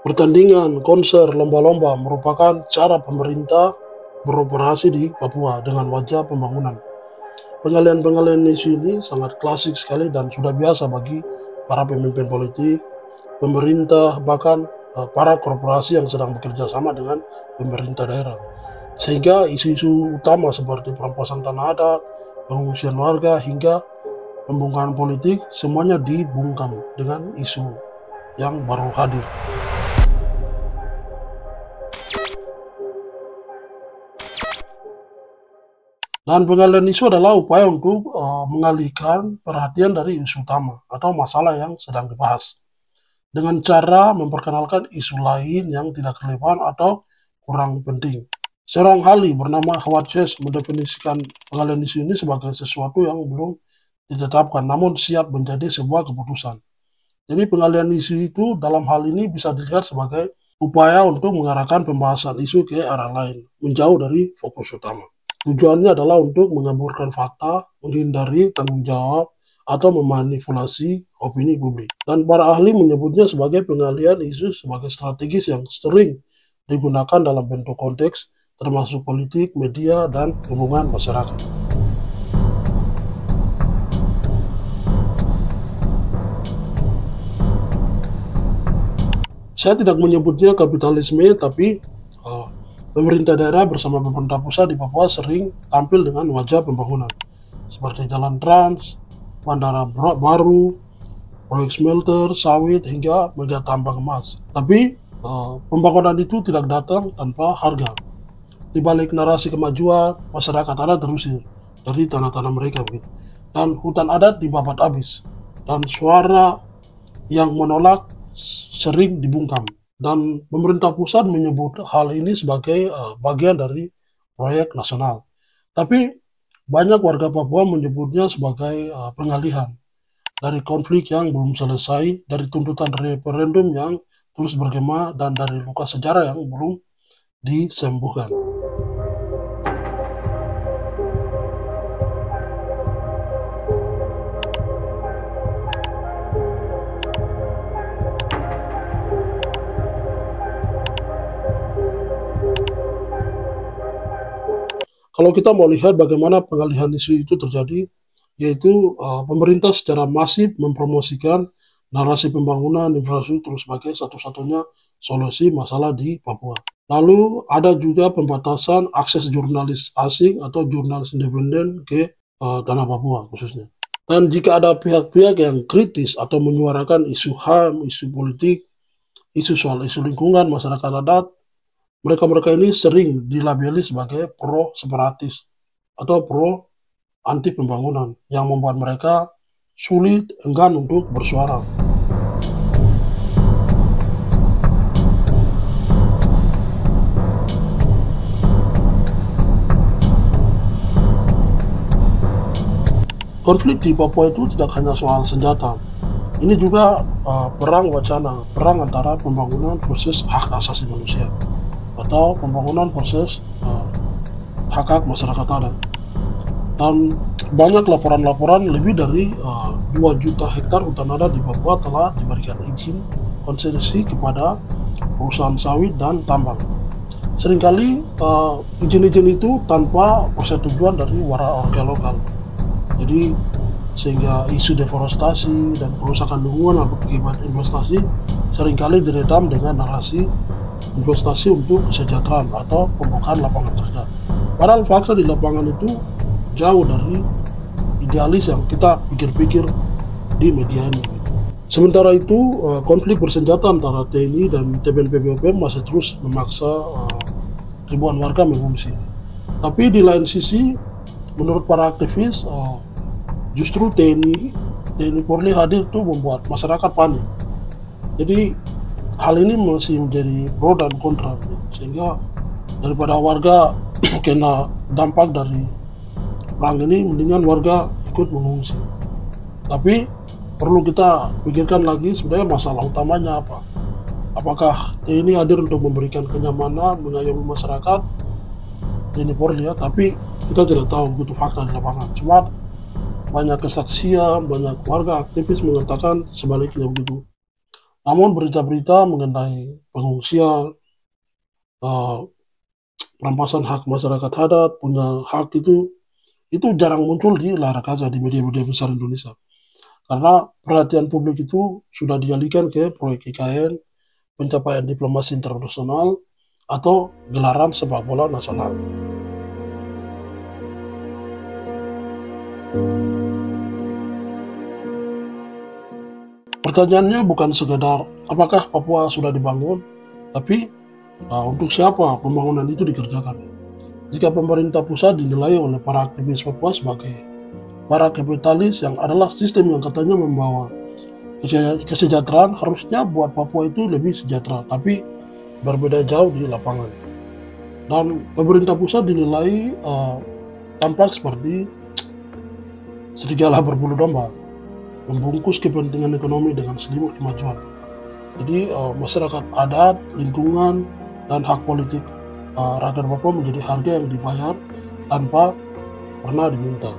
Pertandingan, konser, lomba-lomba merupakan cara pemerintah beroperasi di Papua dengan wajah pembangunan. Pengalian-pengalian isu ini sangat klasik sekali dan sudah biasa bagi para pemimpin politik, pemerintah, bahkan para korporasi yang sedang bekerja sama dengan pemerintah daerah. Sehingga isu-isu utama seperti perampasan tanah adat, pengungsian warga, hingga pembongkaran politik semuanya dibungkam dengan isu yang baru hadir. Dan pengalian isu adalah upaya untuk mengalihkan perhatian dari isu utama atau masalah yang sedang dibahas dengan cara memperkenalkan isu lain yang tidak relevan atau kurang penting. Seorang ahli bernama Howard Chase mendefinisikan pengalian isu ini sebagai sesuatu yang belum ditetapkan namun siap menjadi sebuah keputusan. Jadi pengalian isu itu dalam hal ini bisa dilihat sebagai upaya untuk mengarahkan pembahasan isu ke arah lain, menjauh dari fokus utama. Tujuannya adalah untuk mengaburkan fakta, menghindari tanggung jawab, atau memanipulasi opini publik. Dan para ahli menyebutnya sebagai pengalian isu sebagai strategis yang sering digunakan dalam bentuk konteks, termasuk politik, media, dan hubungan masyarakat. Saya tidak menyebutnya kapitalisme, tapi pemerintah daerah bersama pemerintah pusat di Papua sering tampil dengan wajah pembangunan, seperti jalan trans, bandara baru, proyek smelter, sawit, hingga mega tambang emas. Tapi pembangunan itu tidak datang tanpa harga. Di balik narasi kemajuan, masyarakat adat terusir dari tanah-tanah mereka begitu. Dan hutan adat dibabat habis. Dan suara yang menolak sering dibungkam. Dan pemerintah pusat menyebut hal ini sebagai bagian dari proyek nasional. Tapi banyak warga Papua menyebutnya sebagai pengalihan dari konflik yang belum selesai, dari tuntutan referendum yang terus bergema, dan dari luka sejarah yang belum disembuhkan. Kalau kita mau lihat bagaimana pengalihan isu itu terjadi, yaitu pemerintah secara masif mempromosikan narasi pembangunan infrastruktur sebagai satu-satunya solusi masalah di Papua. Lalu ada juga pembatasan akses jurnalis asing atau jurnalis independen ke tanah Papua khususnya. Dan jika ada pihak-pihak yang kritis atau menyuarakan isu HAM, isu politik, isu soal isu lingkungan, masyarakat adat, mereka-mereka ini sering dilabeli sebagai pro-separatis atau pro-anti pembangunan yang membuat mereka sulit, enggan untuk bersuara. Konflik di Papua itu tidak hanya soal senjata. Ini juga perang wacana, perang antara pembangunan versus hak asasi manusia, atau pembangunan versus hak-hak masyarakat adat. Dan banyak laporan-laporan lebih dari 2 juta hektar hutan adat di Papua telah diberikan izin konsesi kepada perusahaan sawit dan tambang. Seringkali izin-izin itu tanpa persetujuan dari warga lokal. Jadi sehingga isu deforestasi dan kerusakan lingkungan akibat investasi seringkali diredam dengan narasi investasi untuk kesejahteraan atau pembukaan lapangan kerja. Padahal fakta di lapangan itu jauh dari idealis yang kita pikir-pikir di media ini. Sementara itu, konflik bersenjata antara TNI dan TPNPB masih terus memaksa ribuan warga mengungsi. Tapi di lain sisi, menurut para aktivis, justru TNI Polri hadir itu membuat masyarakat panik. Jadi hal ini masih menjadi pro dan kontra, sehingga daripada warga kena dampak dari perang ini, mendingan warga ikut mengungsi. Tapi perlu kita pikirkan lagi sebenarnya masalah utamanya apa. Apakah TNI hadir untuk memberikan kenyamanan, mengayomi masyarakat, TNI Polri ya, tapi kita tidak tahu begitu fakta di lapangan. Cuma banyak kesaksian, banyak warga aktivis mengatakan sebaliknya begitu. Namun berita-berita mengenai pengungsian, eh, perampasan hak masyarakat adat, punya hak itu jarang muncul di layar kaca di media-media besar Indonesia. Karena perhatian publik itu sudah dialihkan ke proyek IKN, pencapaian diplomasi internasional, atau gelaran sepak bola nasional. Pertanyaannya bukan sekedar apakah Papua sudah dibangun, tapi untuk siapa pembangunan itu dikerjakan. Jika pemerintah pusat dinilai oleh para aktivis Papua sebagai para kapitalis yang adalah sistem yang katanya membawa kesejahteraan, harusnya buat Papua itu lebih sejahtera, tapi berbeda jauh di lapangan. Dan pemerintah pusat dinilai tampak seperti serigala berbulu domba, membungkus kepentingan ekonomi dengan selimut kemajuan. Jadi masyarakat adat, lingkungan, dan hak politik rakyat Papua menjadi harga yang dibayar tanpa pernah diminta.